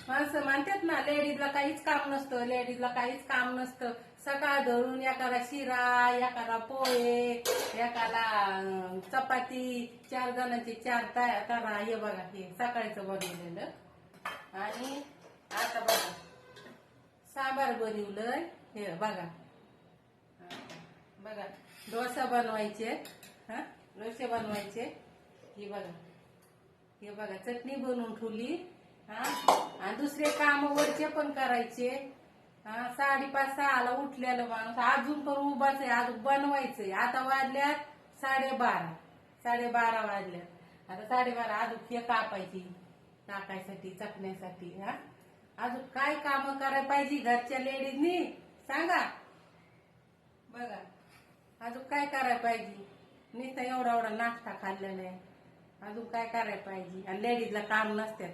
माणसं म्हणतात ना लेडीजला काहीच काम नसतं, लेडीजला काहीच काम नसतं. सकाळ धरून एकाला शिरा, एकाला पोहे, एकाला चपाती, 4 जणांची 4 करा. हे बघा हे सकाळचं बनवलेलं. आणि आता बघा सांबार बनवलंय. हे बघा बघा डोसा बनवायचे. हा डोसे बनवायचे. हे बघा हे बघा चटणी बनवून ठेवली. हा आणि दुसरे काम वरचे पण करायचे. हा 5:30-6ला उठलेलं माणूस अजून पण उभाच आहे, अजून बनवायचंय. आता वाजल्यात 12:30. 12:30 वाजल्यात. आता 12:30 अजून हे कापायची टाकायसाठी चकण्यासाठी. हा अजून काय काम करायला पाहिजे घरच्या लेडीजनी सांगा बघा. अजून काय करायला पाहिजे? नुसतं एवढा एवढा नाश्ता खाल्लेला आहे. अजून काय करायला पाहिजे? आणि लेडीजला काम नसतात.